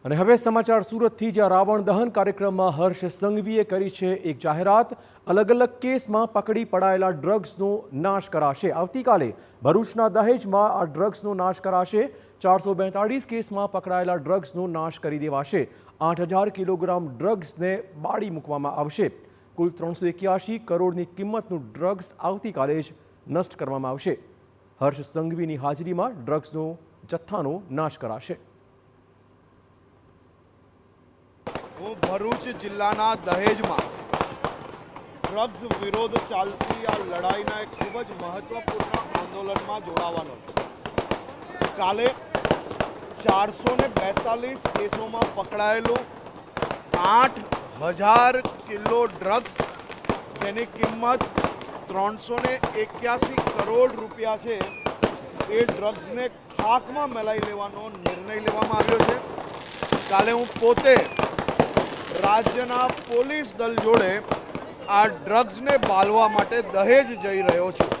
અને હવે સમાચાર સુરતથી, જ્યાં રાવણ દહન કાર્યક્રમમાં હર્ષ સંઘવીએ કરી છે એક જાહેરાત। અલગ અલગ કેસમાં પકડી પડાયેલા ડ્રગ્સનો નાશ કરાશે। આવતીકાલે ભરૂચના દહેજમાં આ ડ્રગ્સનો નાશ કરાશે। 442 કેસમાં પકડાયેલા ડ્રગ્સનો નાશ કરી દેવાશે। 8000 કિલોગ્રામ ડ્રગ્સને બાળી મૂકવામાં આવશે। કુલ 381 કરોડની કિંમતનું ડ્રગ્સ આવતીકાલે જ નષ્ટ કરવામાં આવશે। હર્ષ સંઘવીની હાજરીમાં ડ્રગ્સનો જથ્થાનો નાશ કરાશે। હું ભરૂચ જિલ્લાના દહેજમાં ડ્રગ્સ વિરોધ ચાલતી આ લડાઈના એક ખૂબ જ મહત્વપૂર્ણ આંદોલનમાં જોડાવાનો છું। કાલે 442 કેસોમાં પકડાયેલું 8000 કિલો ડ્રગ્સ, જેની કિંમત 381 કરોડ રૂપિયા છે, એ ડ્રગ્સને ખાકમાં મિલાવી લેવાનો નિર્ણય લેવામાં આવ્યો છે। કાલે હું પોતે રાજ્યના પોલીસ દળ જોડે આ ડ્રગ્સને બાળવા માટે દહેજ જઈ રહ્યો છું।